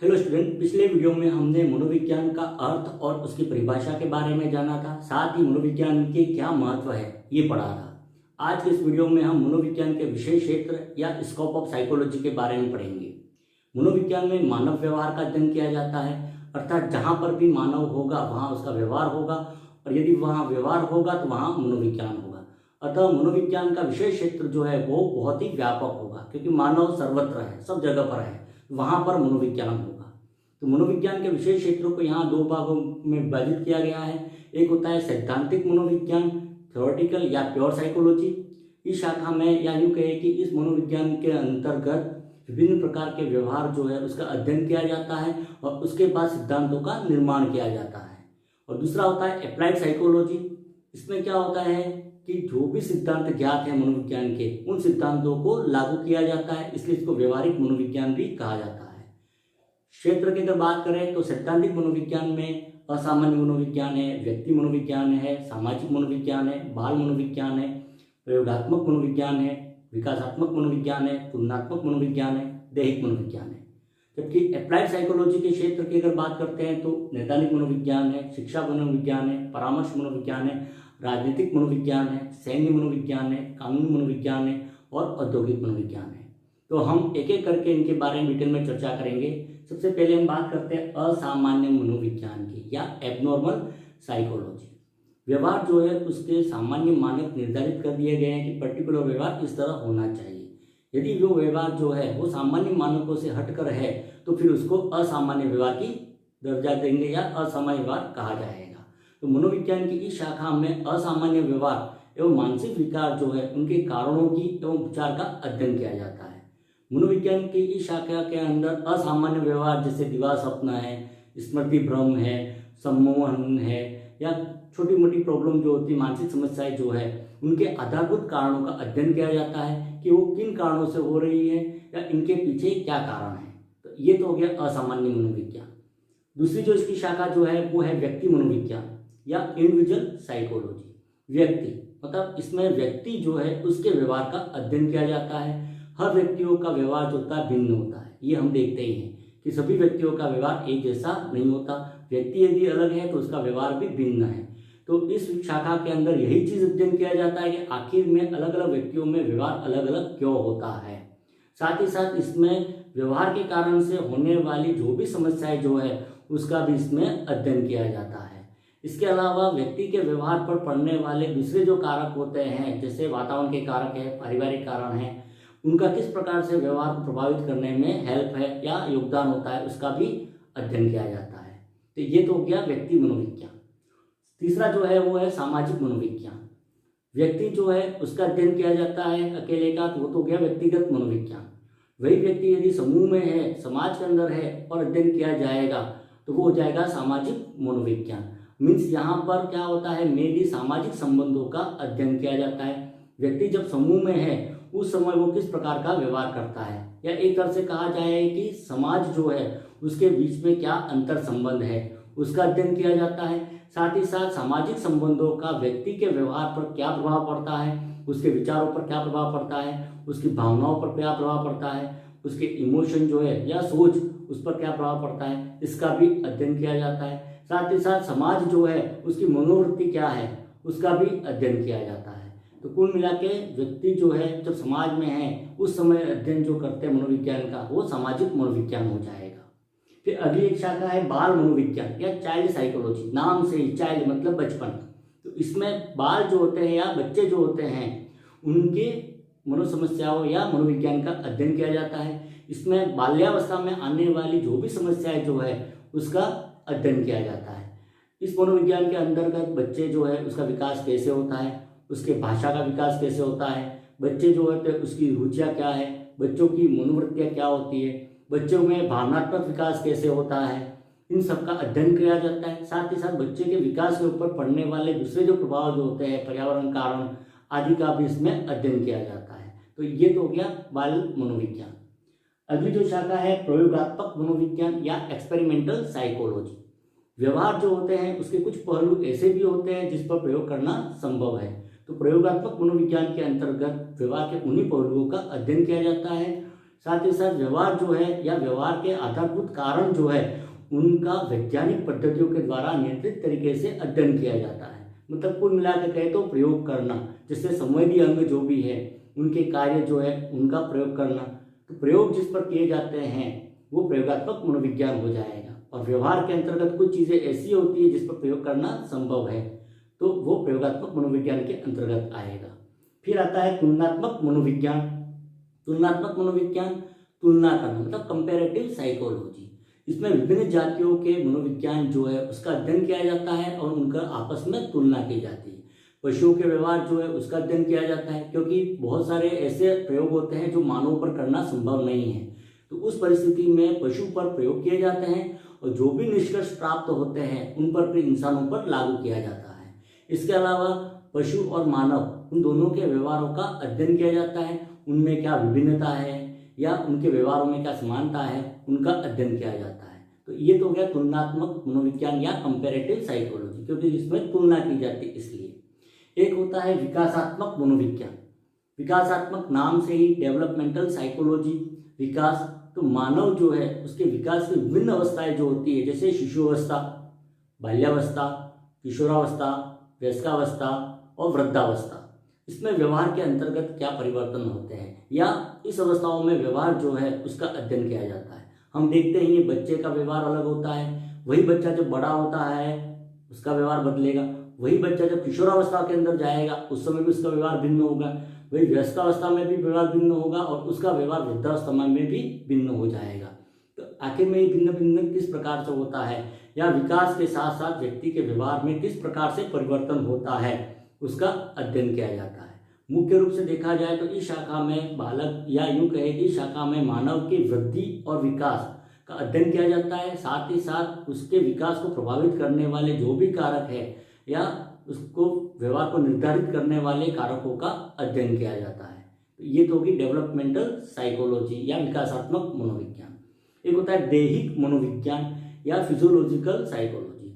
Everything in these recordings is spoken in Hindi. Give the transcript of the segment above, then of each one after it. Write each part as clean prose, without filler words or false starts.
हेलो स्टूडेंट, पिछले वीडियो में हमने मनोविज्ञान का अर्थ और उसकी परिभाषा के बारे में जाना था। साथ ही मनोविज्ञान के क्या महत्व है ये पढ़ा था। आज के इस वीडियो में हम मनोविज्ञान के विषय क्षेत्र या स्कोप ऑफ साइकोलॉजी के बारे में पढ़ेंगे। मनोविज्ञान में मानव व्यवहार का अध्ययन किया जाता है, अर्थात जहाँ पर भी मानव होगा वहाँ उसका व्यवहार होगा, और यदि वहाँ व्यवहार होगा तो वहाँ मनोविज्ञान होगा। अतः मनोविज्ञान का विषय क्षेत्र जो है वो बहुत ही व्यापक होगा, क्योंकि मानव सर्वत्र है, सब जगह पर है, वहाँ पर मनोविज्ञान होगा। तो मनोविज्ञान के विषय क्षेत्रों को यहाँ दो भागों में विभाजित किया गया है। एक होता है सैद्धांतिक मनोविज्ञान, थ्योरेटिकल या प्योर साइकोलॉजी। इस शाखा में या यूँ कहे कि इस मनोविज्ञान के अंतर्गत विभिन्न प्रकार के व्यवहार जो है उसका अध्ययन किया जाता है और उसके बाद सिद्धांतों का निर्माण किया जाता है। और दूसरा होता है अप्लाइड साइकोलॉजी। इसमें क्या होता है कि जो भी सिद्धांत ज्ञात है मनोविज्ञान के, उन सिद्धांतों को लागू किया जाता है, इसलिए इसको व्यवहारिक मनोविज्ञान भी कहा जाता है। क्षेत्र की अगर बात करें तो सैद्धांतिक मनोविज्ञान में असामान्य मनोविज्ञान है, व्यक्ति मनोविज्ञान है, सामाजिक मनोविज्ञान है, बाल मनोविज्ञान है, प्रयोगात्मक मनोविज्ञान है, विकासात्मक मनोविज्ञान है, तुलनात्मक मनोविज्ञान है, दैहिक मनोविज्ञान है। जबकि अप्लाइड साइकोलॉजी के क्षेत्र की अगर बात करते हैं तो नैदानिक मनोविज्ञान है, शिक्षा मनोविज्ञान है, परामर्श मनोविज्ञान है, राजनीतिक मनोविज्ञान है, सैन्य मनोविज्ञान है, कानूनी मनोविज्ञान है और औद्योगिक मनोविज्ञान है। तो हम एक एक करके इनके बारे में डिटेल में चर्चा करेंगे। सबसे पहले हम बात करते हैं असामान्य मनोविज्ञान की या एबनॉर्मल साइकोलॉजी। व्यवहार जो है उसके सामान्य मानक निर्धारित कर दिए गए हैं कि पर्टिकुलर व्यवहार इस तरह होना चाहिए। यदि वो व्यवहार जो है वो सामान्य मानकों से हटकर है तो फिर उसको असामान्य व्यवहार की दर्जा देंगे या असामान्य व्यवहार कहा जाएगा। तो मनोविज्ञान की इस शाखा में असामान्य व्यवहार एवं मानसिक विकार जो है उनके कारणों की एवं उपचार का अध्ययन किया जाता है। मनोविज्ञान की इस शाखा के अंदर असामान्य व्यवहार जैसे दिवा सपना है, स्मृति भ्रम है, सम्मोहन है या छोटी मोटी प्रॉब्लम जो होती है, मानसिक समस्याएं जो है, उनके आधारभूत कारणों का अध्ययन किया जाता है कि वो किन कारणों से हो रही है या इनके पीछे क्या कारण है। तो ये तो हो गया असामान्य मनोविज्ञान। दूसरी जो इसकी शाखा जो है वो है व्यक्ति मनोविज्ञान या इंडिविजुअल साइकोलॉजी। व्यक्ति मतलब इसमें व्यक्ति जो है उसके व्यवहार का अध्ययन किया जाता है। हर व्यक्तियों का व्यवहार जो होता है भिन्न होता है, ये हम देखते ही हैं कि सभी व्यक्तियों का व्यवहार एक जैसा नहीं होता। व्यक्ति यदि अलग है तो उसका व्यवहार भी भिन्न है। तो इस शाखा के अंदर यही चीज अध्ययन किया जाता है कि आखिर में अलग अलग व्यक्तियों में व्यवहार अलग अलग क्यों होता है। साथ ही साथ इसमें व्यवहार के कारण से होने वाली जो भी समस्याएं जो है उसका भी इसमें अध्ययन किया जाता है। इसके अलावा व्यक्ति के व्यवहार पर पड़ने वाले दूसरे जो कारक होते हैं, जैसे वातावरण के कारक है, पारिवारिक कारण है, उनका किस प्रकार से व्यवहार को प्रभावित करने में हेल्प है या योगदान होता है, उसका भी अध्ययन किया जाता है। तो ये तो हो गया व्यक्ति मनोविज्ञान। तीसरा जो है वो है सामाजिक मनोविज्ञान। व्यक्ति जो है उसका अध्ययन किया जाता है अकेले का, तो वो तो हो गया व्यक्तिगत मनोविज्ञान। वही व्यक्ति यदि समूह में है, समाज के अंदर है और अध्ययन किया जाएगा तो वो हो जाएगा सामाजिक मनोविज्ञान। मीन्स यहाँ पर क्या होता है, मेनली सामाजिक संबंधों का अध्ययन किया जाता है। व्यक्ति जब समूह में है उस समय वो किस प्रकार का व्यवहार करता है, या एक तरह से कहा जाए कि समाज जो है उसके बीच में क्या अंतर संबंध है, उसका अध्ययन किया जाता है। साथ ही साथ सामाजिक संबंधों का व्यक्ति के व्यवहार पर क्या प्रभाव पड़ता है, उसके विचारों पर क्या प्रभाव पड़ता है, उसकी भावनाओं पर क्या प्रभाव पड़ता है, उसके इमोशन जो है या सोच उस पर क्या प्रभाव पड़ता है, इसका भी अध्ययन किया जाता है। साथ ही साथ समाज जो है उसकी मनोवृत्ति क्या है, उसका भी अध्ययन किया जाता है। तो कुल मिला के व्यक्ति जो है जब समाज में है उस समय अध्ययन जो करते हैं मनोविज्ञान का, वो सामाजिक मनोविज्ञान हो जाएगा। फिर अगली एक शाखा है बाल मनोविज्ञान या चाइल्ड साइकोलॉजी। नाम से ही चाइल्ड मतलब बचपन, तो इसमें बाल जो होते हैं या बच्चे जो होते हैं उनके मनोसमस्याओं या मनोविज्ञान का अध्ययन किया जाता है। इसमें बाल्यावस्था में आने वाली जो भी समस्याएं जो है उसका अध्ययन किया जाता है। इस मनोविज्ञान के अंतर्गत बच्चे जो है उसका विकास कैसे होता है, उसके भाषा का विकास कैसे होता है, बच्चे जो होते हैं उसकी रुचियाँ क्या है, बच्चों की मनोवृत्तियाँ क्या होती है, बच्चों में भावनात्मक विकास कैसे होता है, इन सब का अध्ययन किया जाता है। साथ ही साथ बच्चे के विकास के ऊपर पड़ने वाले दूसरे जो प्रभाव जो होते हैं, पर्यावरण कारण आदि का भी इसमें अध्ययन किया जाता है। तो ये तो हो गया बाल मनोविज्ञान। अगली जो शाखा है प्रयोगात्मक मनोविज्ञान या एक्सपेरिमेंटल साइकोलॉजी। व्यवहार जो होते हैं उसके कुछ पहलू ऐसे भी होते हैं जिस पर प्रयोग करना संभव है। तो प्रयोगात्मक मनोविज्ञान के अंतर्गत व्यवहार के उन्हीं पहलुओं का अध्ययन किया जाता है साथ ही साथ व्यवहार जो है या व्यवहार के आधारभूत कारण जो है उनका वैज्ञानिक पद्धतियों के द्वारा नियंत्रित तरीके से अध्ययन किया जाता है। मतलब कुल मिला के कहे तो प्रयोग करना, जिससे संवेदी अंग जो भी है उनके कार्य जो है उनका प्रयोग करना। तो प्रयोग जिस पर किए जाते हैं वो प्रयोगात्मक मनोविज्ञान हो जाएगा। और व्यवहार के अंतर्गत कुछ चीज़ें ऐसी होती है जिस पर प्रयोग करना संभव है, तो वो प्रयोगात्मक मनोविज्ञान के अंतर्गत आएगा। फिर आता है तुलनात्मक मनोविज्ञान। तुलनात्मक मनोविज्ञान तुलना करना, मतलब कंपैरेटिव साइकोलॉजी। इसमें विभिन्न जातियों के मनोविज्ञान जो है उसका अध्ययन किया जाता है और उनका आपस में तुलना की जाती है। पशुओं के व्यवहार जो है उसका अध्ययन किया जाता है, क्योंकि बहुत सारे ऐसे प्रयोग होते हैं जो मानव पर करना संभव नहीं है, तो उस परिस्थिति में पशु पर प्रयोग किए जाते हैं और जो भी निष्कर्ष प्राप्त होते हैं उन पर फिर इंसानों पर लागू किया जाता है। इसके अलावा पशु और मानव उन दोनों के व्यवहारों का अध्ययन किया जाता है, उनमें क्या विभिन्नता है या उनके व्यवहारों में क्या समानता है उनका अध्ययन किया जाता है। तो ये तो हो गया तुलनात्मक मनोविज्ञान या कंपैरेटिव साइकोलॉजी, क्योंकि इसमें तुलना की जाती है इसलिए। एक होता है विकासात्मक मनोविज्ञान। विकासात्मक नाम से ही डेवलपमेंटल साइकोलॉजी, विकास, तो मानव जो है उसके विकास की विभिन्न अवस्थाएं जो होती है, जैसे शिशुअवस्था, बाल्यावस्था, किशोरावस्था, वयस्कावस्था और वृद्धावस्था। इसमें व्यवहार के अंतर्गत क्या परिवर्तन होते हैं या इस अवस्थाओं में व्यवहार जो है उसका अध्ययन किया जाता है। हम देखते हैं ये बच्चे का व्यवहार अलग होता है, वही बच्चा जब बड़ा होता है उसका व्यवहार बदलेगा, वही बच्चा जब किशोरावस्था के अंदर जाएगा उस समय भी उसका व्यवहार भिन्न होगा, वही वयस्कावस्था में भी व्यवहार भिन्न होगा और उसका व्यवहार वृद्धावस्था में भी भिन्न हो जाएगा। तो आखिर में ये भिन्न भिन्न किस प्रकार से होता है या विकास के साथ साथ व्यक्ति के व्यवहार में किस प्रकार से परिवर्तन होता है उसका अध्ययन किया जाता है। मुख्य रूप से देखा जाए तो इस शाखा में बालक या यूं कहे कि शाखा में मानव की वृद्धि और विकास का अध्ययन किया जाता है, साथ ही साथ उसके विकास को प्रभावित करने वाले जो भी कारक है या उसको व्यवहार को निर्धारित करने वाले कारकों का अध्ययन किया जाता है। तो ये तो होगी डेवलपमेंटल साइकोलॉजी या विकासात्मक मनोविज्ञान। एक होता है दैहिक मनोविज्ञान या फिजियोलॉजिकल साइकोलॉजी।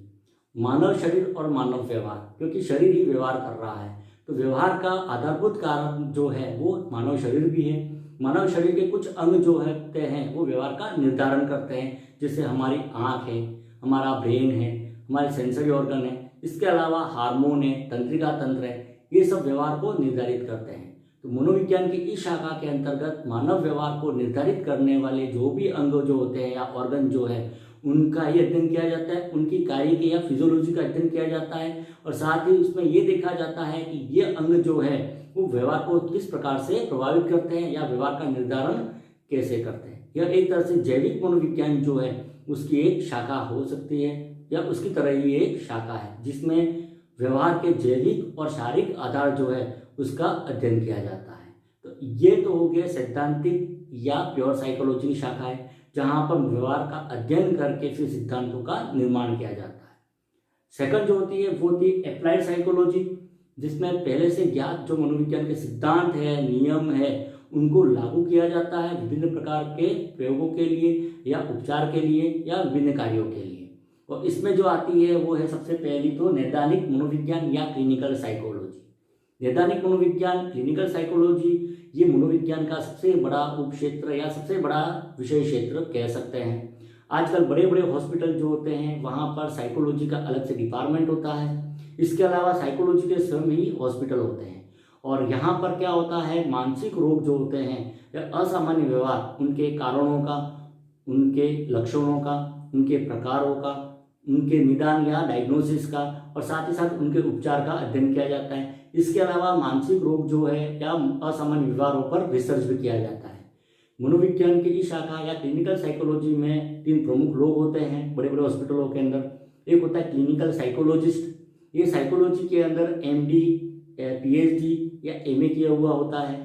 मानव शरीर और मानव व्यवहार, क्योंकि शरीर ही व्यवहार कर रहा है तो व्यवहार का आधारभूत कारण जो है वो मानव शरीर भी है। मानव शरीर के कुछ अंग जो होते हैं वो व्यवहार का निर्धारण करते हैं, जैसे हमारी आँख है, हमारा ब्रेन है, हमारे सेंसरी ऑर्गन है, इसके अलावा हार्मोन है, तंत्रिका तंत्र है, ये सब व्यवहार को निर्धारित करते हैं। तो मनोविज्ञान की इस शाखा के अंतर्गत मानव व्यवहार को निर्धारित करने वाले जो भी अंग जो होते हैं या ऑर्गन जो है उनका ही अध्ययन किया जाता है, उनकी कार्य या फिजियोलॉजी का अध्ययन किया जाता है और साथ ही उसमें ये देखा जाता है कि ये अंग जो है वो व्यवहार को किस प्रकार से प्रभावित करते हैं या व्यवहार का निर्धारण कैसे करते हैं। यह एक तरह से जैविक मनोविज्ञान जो है उसकी एक शाखा हो सकती है या उसकी तरह ही एक शाखा है जिसमें व्यवहार के जैविक और शारीरिक आधार जो है उसका अध्ययन किया जाता है। तो ये तो हो गया सैद्धांतिक या प्योर साइकोलॉजी की शाखा है, जहाँ पर व्यवहार का अध्ययन करके फिर सिद्धांतों का निर्माण किया जाता है। सेकंड जो होती है वो होती है अप्लाइड साइकोलॉजी, जिसमें पहले से ज्ञात जो मनोविज्ञान के सिद्धांत है, नियम है, उनको लागू किया जाता है विभिन्न प्रकार के प्रयोगों के लिए या उपचार के लिए या विभिन्न कार्यों के लिए। और इसमें जो आती है वो है सबसे पहली तो नैदानिक मनोविज्ञान या क्लिनिकल साइकोलॉजी। नैदानिक मनोविज्ञान, क्लिनिकल साइकोलॉजी, ये मनोविज्ञान का सबसे बड़ा उपक्षेत्र या सबसे बड़ा विषय क्षेत्र कह सकते हैं। आजकल बड़े बड़े हॉस्पिटल जो होते हैं वहाँ पर साइकोलॉजी का अलग से डिपार्टमेंट होता है। इसके अलावा साइकोलॉजी के स्वयं ही हॉस्पिटल होते हैं और यहाँ पर क्या होता है, मानसिक रोग जो होते हैं या असामान्य व्यवहार, उनके कारणों का, उनके लक्षणों का, उनके प्रकारों का, उनके निदान या डायग्नोसिस का और साथ ही साथ उनके उपचार का अध्ययन किया जाता है। इसके अलावा मानसिक रोग जो है या असामान्य व्यवहारों पर रिसर्च भी किया जाता है। मनोविज्ञान की इस शाखा या क्लिनिकल साइकोलॉजी में 3 प्रमुख लोग होते हैं बड़े बड़े हॉस्पिटलों के अंदर। एक होता है क्लिनिकल साइकोलॉजिस्ट, ये साइकोलॉजी के अंदर MD, PhD या MA किया हुआ होता है।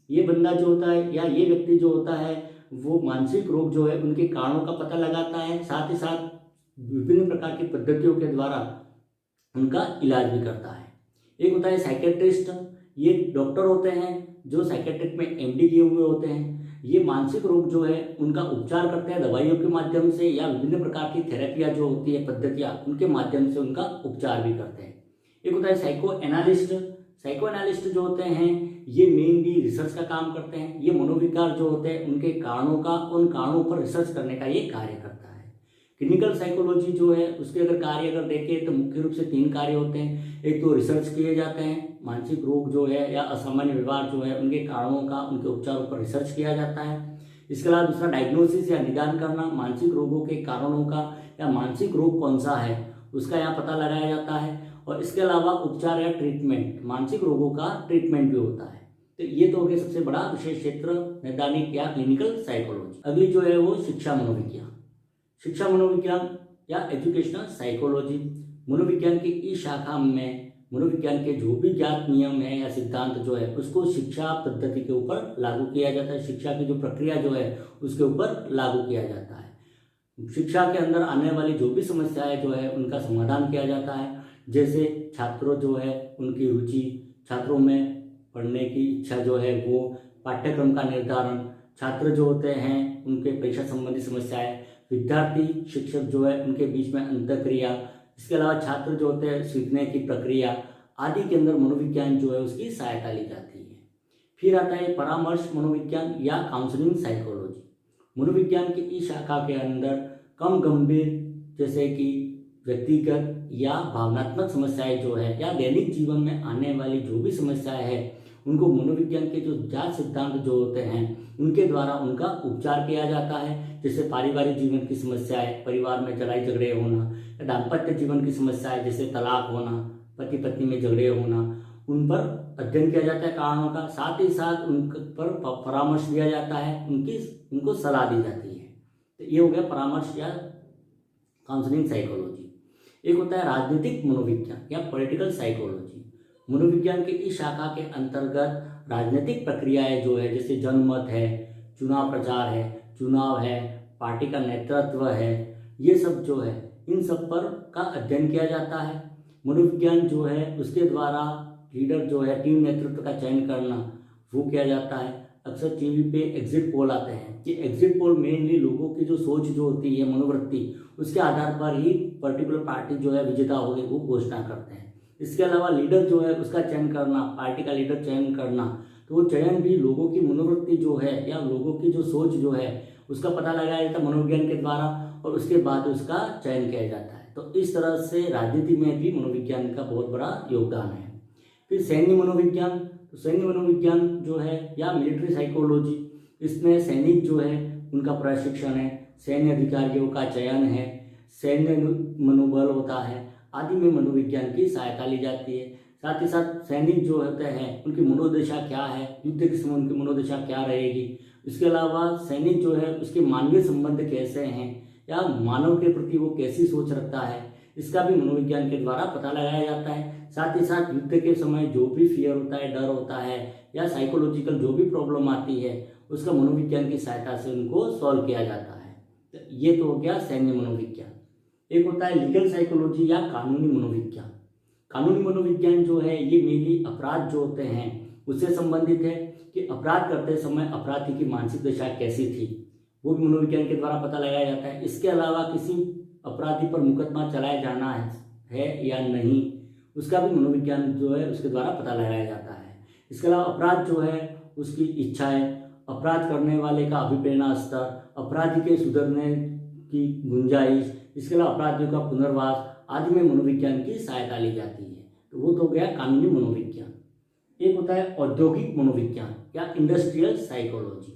ये बंदा जो होता है या ये व्यक्ति जो होता है वो मानसिक रोग जो है उनके कारणों का पता लगाता है, साथ ही साथ विभिन्न प्रकार की पद्धतियों के द्वारा उनका इलाज भी करता है। एक होता है साइकेट्रिस्ट, ये डॉक्टर होते हैं जो साइकेट्रिक में MD किए हुए होते हैं। ये मानसिक रोग जो है उनका उपचार करते हैं दवाइयों के माध्यम से या विभिन्न प्रकार की थेरेपियाँ जो होती है पद्धतियाँ, उनके माध्यम से उनका उपचार भी करते हैं। एक होता है साइको एनालिस्ट। साइको एनालिस्ट जो होते हैं ये मेनली रिसर्च का काम करते हैं। ये मनोविकार जो होते हैं उनके कारणों का, उन कारणों पर रिसर्च करने का ये कार्य करता है। क्लिनिकल साइकोलॉजी जो है उसके अगर कार्य अगर देखें तो मुख्य रूप से 3 कार्य होते हैं। एक तो रिसर्च किए जाते हैं, मानसिक रोग जो है या असामान्य व्यवहार जो है उनके कारणों का, उनके उपचारों पर रिसर्च किया जाता है। इसके अलावा दूसरा डायग्नोसिस या निदान करना, मानसिक रोगों के कारणों का या मानसिक रोग कौन सा है उसका यहाँ पता लगाया जाता है। और इसके अलावा उपचार या ट्रीटमेंट, मानसिक रोगों का ट्रीटमेंट भी होता है। तो ये तो हो गया सबसे बड़ा विशेष क्षेत्र नैदानिक या क्लिनिकल साइकोलॉजी। अगली जो है वो शिक्षा मनोविज्ञान। शिक्षा मनोविज्ञान या एजुकेशनल साइकोलॉजी, मनोविज्ञान की इस शाखा में मनोविज्ञान के जो भी ज्ञात नियम है या सिद्धांत जो है उसको शिक्षा पद्धति के ऊपर लागू किया जाता है। शिक्षा की जो प्रक्रिया जो है उसके ऊपर लागू किया जाता है। शिक्षा के अंदर आने वाली जो भी समस्याएं जो है उनका समाधान किया जाता है। जैसे छात्रों जो है उनकी रुचि, छात्रों में पढ़ने की इच्छा जो है वो, पाठ्यक्रम का निर्धारण, छात्र जो होते हैं उनके परीक्षा संबंधी समस्याएं, विद्यार्थी शिक्षक जो है उनके बीच में अंतःक्रिया, इसके अलावा छात्र जो होते हैं सीखने की प्रक्रिया आदि के अंदर मनोविज्ञान जो है उसकी सहायता ली जाती है। फिर आता है परामर्श मनोविज्ञान या काउंसलिंग साइकोलॉजी। मनोविज्ञान की इस शाखा के अंदर कम गंभीर जैसे कि व्यक्तिगत या भावनात्मक समस्याएं जो है या दैनिक जीवन में आने वाली जो भी समस्याएं हैं उनको मनोविज्ञान के जो जांच सिद्धांत जो होते हैं उनके द्वारा उनका उपचार किया जाता है। जैसे पारिवारिक जीवन की समस्याएं, परिवार में लड़ाई झगड़े होना, या दाम्पत्य जीवन की समस्याएं जैसे तलाक होना, पति पत्नी में झगड़े होना, उन पर अध्ययन किया जाता है कारणों का। साथ ही साथ उन पर परामर्श दिया जाता है, उनको सलाह दी जाती है। तो ये हो गया परामर्श या काउंसलिंग साइकोलॉजी। एक होता है राजनीतिक मनोविज्ञान या पॉलिटिकल साइकोलॉजी। मनोविज्ञान की इस शाखा के अंतर्गत राजनीतिक प्रक्रियाएं जो है जैसे जनमत है, चुनाव प्रचार है, चुनाव है, पार्टी का नेतृत्व है, ये सब जो है इन सब पर का अध्ययन किया जाता है। मनोविज्ञान जो है उसके द्वारा लीडर जो है टीम नेतृत्व का चयन करना वो किया जाता है। अक्सर टीवी पे एग्जिट पोल आते हैं कि एग्जिट पोल मेनली लोगों की जो सोच जो होती है, मनोवृत्ति, उसके आधार पर ही पर्टिकुलर पार्टी जो है विजेता होगी वो घोषणा करते हैं। इसके अलावा लीडर जो है उसका चयन करना, पार्टी का लीडर चयन करना, तो वो चयन भी लोगों की मनोवृत्ति जो है या लोगों की जो सोच जो है उसका पता लगाया जाता है मनोविज्ञान के द्वारा और उसके बाद उसका चयन किया जाता है। तो इस तरह से राजनीति में भी मनोविज्ञान का बहुत बड़ा योगदान है। फिर सैन्य मनोविज्ञान, तो सैन्य मनोविज्ञान जो है या मिलिट्री साइकोलॉजी, इसमें सैनिक जो है उनका प्रशिक्षण है, सैन्य अधिकारियों का चयन है, सैन्य मनोबल होता है आदि में मनोविज्ञान की सहायता ली जाती है। साथ ही साथ सैनिक जो होते हैं उनकी मनोदशा क्या है, युद्ध के समय उनकी मनोदशा क्या रहेगी, इसके अलावा सैनिक जो है उसके मानवीय संबंध कैसे हैं या मानव के प्रति वो कैसी सोच रखता है, इसका भी मनोविज्ञान के द्वारा पता लगाया जाता है। साथ ही साथ युद्ध के समय जो भी फियर होता है, डर होता है या साइकोलॉजिकल जो भी प्रॉब्लम आती है उसका मनोविज्ञान की सहायता से उनको सॉल्व किया जाता है। तो ये तो हो गया सैन्य मनोविज्ञान। एक होता है लीगल साइकोलॉजी या कानूनी मनोविज्ञान। कानूनी मनोविज्ञान जो है ये मेनली अपराध जो होते हैं उससे संबंधित है कि अपराध करते समय अपराधी की मानसिक दशा कैसी थी, वो भी मनोविज्ञान के द्वारा पता लगाया जाता है। इसके अलावा किसी अपराधी पर मुकदमा चलाया जाना है या नहीं, उसका भी मनोविज्ञान जो है उसके द्वारा पता लगाया जाता है। इसके अलावा अपराध जो है उसकी इच्छाएं, अपराध करने वाले का अभिप्रेरणा स्तर, अपराधी के सुधरने की गुंजाइश, इसके अलावा अपराधियों का पुनर्वास आदि में मनोविज्ञान की सहायता ली जाती है। तो वो तो गया कानूनी मनोविज्ञान। एक होता है औद्योगिक मनोविज्ञान या इंडस्ट्रियल साइकोलॉजी।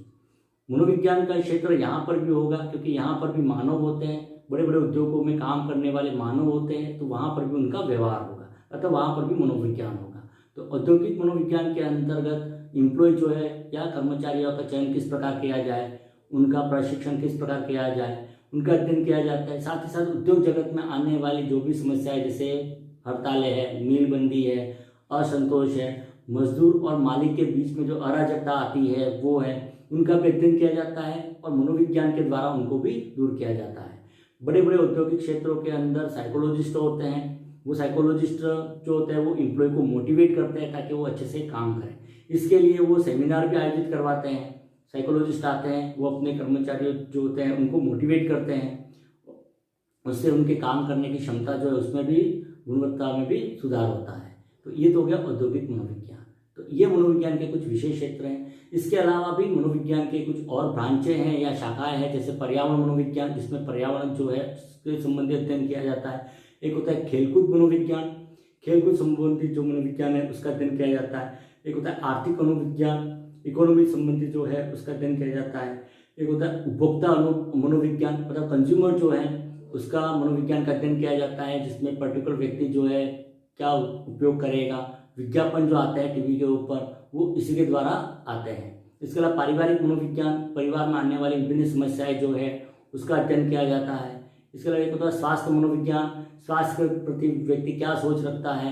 मनोविज्ञान का क्षेत्र यहाँ पर भी होगा क्योंकि यहाँ पर भी मानव होते हैं, बड़े बड़े उद्योगों में काम करने वाले मानव होते हैं, तो वहाँ पर भी उनका व्यवहार होगा, अतः वहाँ पर भी मनोविज्ञान होगा। तो औद्योगिक मनोविज्ञान के अंतर्गत एम्प्लॉय जो है या कर्मचारियों का चयन किस प्रकार किया जाए, उनका प्रशिक्षण किस प्रकार किया जाए, उनका अध्ययन किया जाता है। साथ ही साथ उद्योग जगत में आने वाली जो भी समस्याएं जैसे हड़तालें है, मीलबंदी है, असंतोष है, मजदूर और मालिक के बीच में जो अराजकता आती है वो है, उनका भी अध्ययन किया जाता है और मनोविज्ञान के द्वारा उनको भी दूर किया जाता है। बड़े बड़े औद्योगिक क्षेत्रों के अंदर साइकोलॉजिस्ट होते हैं, वो साइकोलॉजिस्ट जो होते हैं वो एम्प्लॉय को मोटिवेट करते हैं ताकि वो अच्छे से काम करें। इसके लिए वो सेमिनार भी आयोजित करवाते हैं, साइकोलॉजिस्ट आते हैं, वो अपने कर्मचारी जो होते हैं उनको मोटिवेट करते हैं, उससे उनके काम करने की क्षमता जो है उसमें भी, गुणवत्ता में भी सुधार होता है। तो ये तो हो गया औद्योगिक मनोविज्ञान। तो ये मनोविज्ञान के कुछ विशेष क्षेत्र हैं। इसके अलावा भी मनोविज्ञान के कुछ और ब्रांचें हैं या शाखाएं हैं, जैसे पर्यावरण मनोविज्ञान, जिसमें पर्यावरण जो है उसके संबंधी अध्ययन किया जाता है। एक होता है खेलकूद मनोविज्ञान, खेलकूद संबंधित जो मनोविज्ञान है उसका अध्ययन किया जाता है। एक होता है आर्थिक मनोविज्ञान, इकोनॉमी संबंधी जो है उसका अध्ययन किया जाता है। एक होता है उपभोक्ता मनोविज्ञान, मतलब कंज्यूमर जो है उसका मनोविज्ञान का अध्ययन किया जाता है, जिसमें पर्टिकुलर व्यक्ति जो है क्या उपयोग करेगा, विज्ञापन जो आते हैं टीवी के ऊपर वो इसी के द्वारा आते हैं। इसके अलावा पारिवारिक मनोविज्ञान, परिवार में आने वाली विभिन्न समस्याएं जो है उसका अध्ययन किया जाता है। इसके अलावा एक होता है स्वास्थ्य मनोविज्ञान, स्वास्थ्य के प्रति व्यक्ति क्या सोच रखता है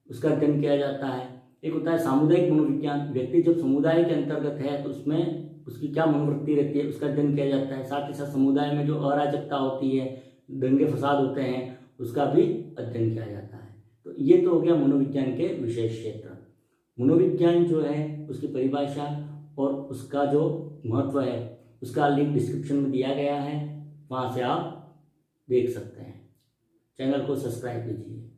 उसका अध्ययन किया जाता है। एक होता है सामुदायिक मनोविज्ञान, व्यक्ति जब समुदाय के अंतर्गत है तो उसमें उसकी क्या मनोवृत्ति रहती है उसका अध्ययन किया जाता है। साथ ही साथ समुदाय में जो अराजकता होती है, दंगे फसाद होते हैं, उसका भी अध्ययन किया जाता है। तो ये तो हो गया मनोविज्ञान के विशेष क्षेत्र। मनोविज्ञान जो है उसकी परिभाषा और उसका जो महत्व है उसका लिंक डिस्क्रिप्शन में दिया गया है, वहाँ से आप देख सकते हैं। चैनल को सब्सक्राइब कीजिए।